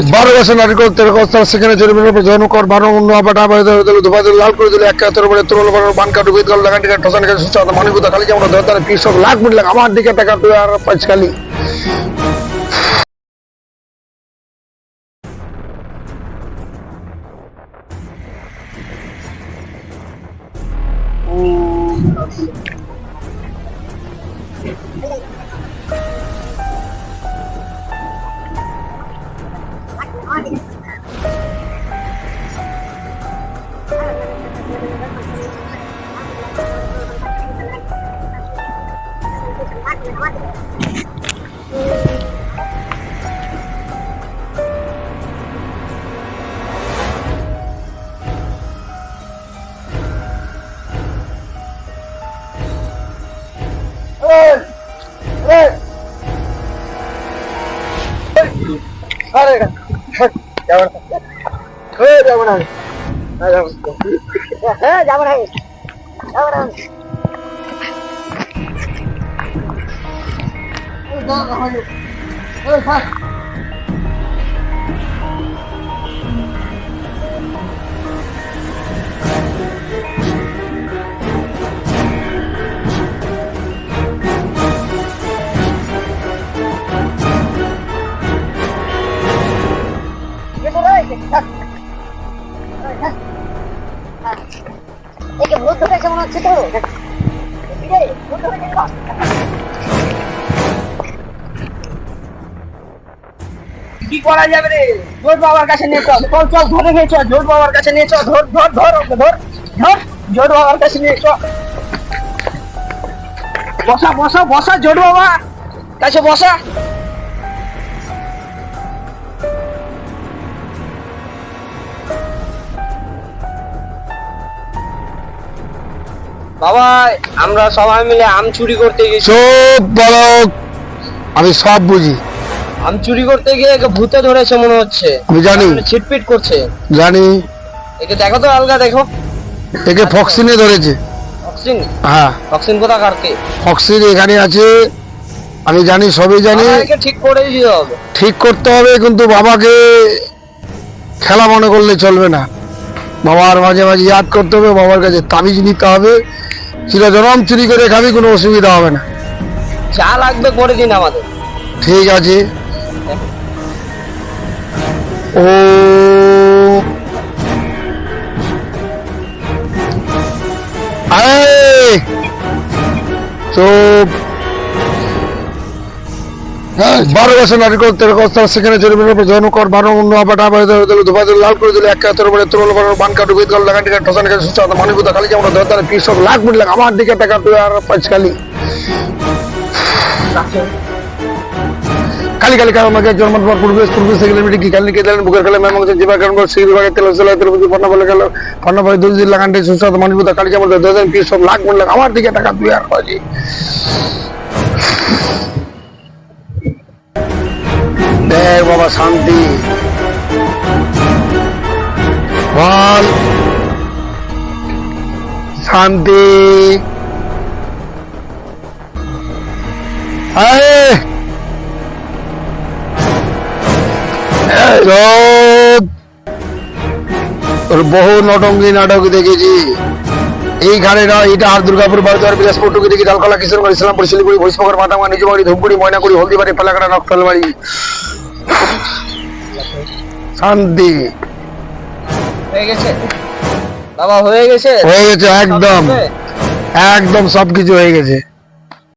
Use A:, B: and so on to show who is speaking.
A: 12 বছর নারীর তেরকস্তার সেখানে জরিমানার উপর জনকর 12 অন্য আপাটা ধোপাদিল লাল করে দিল 1 উপরে তরল বান কাটু বিদ গল লাগান টিকা ঠসান কে সুচাত মানবিকতা খালি যেমন ধরতার কৃষক লাখ মিট লাখ আমার দিকে টাকা তুই আর পাঁচখালি
B: কি করা যাবে রে? জোট বাবার কাছে নিয়ে চল, চল চল ধরে নিয়ে চল, জোট বাবার কাছে নিয়ে চল, ধর ধর ধর ওকে ধর ধর, জোট বাবার কাছে নিয়ে চল। বসা বসা বসা, জোট বাবা কাছে বসা। বাবা আমরা সবাই মিলে আম চুরি করতে গেছি।
A: চুপ বলো, আমি সব বুঝি।
B: আম চুরি করতে গিয়ে একে ভূতে ধরেছে মনে হচ্ছে।
A: আমি জানি,
B: ছিটপিট করছে।
A: জানি।
B: একে দেখো তো, আলগা দেখো।
A: একে ফক্সিনে ধরেছে।
B: ফক্সিন?
A: হ্যাঁ।
B: ফক্সিন কোথা কারকে?
A: ফক্সিন এখানে আছে, আমি জানি, সবই জানি।
B: একে ঠিক করে দিতে হবে।
A: ঠিক করতে হবে, কিন্তু বাবাকে খেলা মনে করলে চলবে না। বাবার মাঝে মাঝে ইয়াদ করতে হবে, বাবার কাছে তাবিজ নিতে হবে। চিরজনম চুরি করে খাবি, কোনো অসুবিধা হবে না।
B: যা লাগবে করে দিন আমাদের।
A: ঠিক আছে। ও চুপ। 12 বছর নারীর তেরকস্তার সেখানে জরিমানার উপর জনকর 12 অন্য আপাটা ধোপাদিল লাল করে দিল 1 উপরে তরল বান কাটু বিদ গল লাগান টিকা ঠসান কে সুচাত মানবিকতা খালি যেমন ধরতার কৃষক লাখ মিট লাখ আমার দিকে টাকা তুই আর পাঁচখালি খালি খালি কারণ আমাকে জন্মের পর পূর্বে সেগুলো মিটি কি খালি কে দিলেন বুকের খেলে মেমং জীবা কারণ সেই বিভাগে তেল চলে তেলবুজি পণ্য বলে গেল পণ্য বলে দুলজির লাগানটি সুস্বাদ মানবিকতা খালি যেমন ধরতেন কৃষক লাখ মিট লাখ আমার দিকে টাকা তুই আর পাঁচি দেখ বাবা শান্তি বল শান্তি বহু নটঙ্গি নাটক দেখেছি এইখানে না। এটা আর দুর্গাপুর বারোয়ার বিলাসপুর টুকি দেখি ডালকলা কিশোরগঞ্জ ইসলামপুর শিলিগুড়ি ভৈসপুর মাতামা নিজবাড়ি ধূপগুড়ি ময়নাগুড়ি হলদিবাড়ি পালাকাটা নকশালবাড়ি শান্তি
B: হয়ে গেছে বাবা, হয়ে গেছে,
A: হয়ে গেছে, একদম একদম সবকিছু হয়ে গেছে।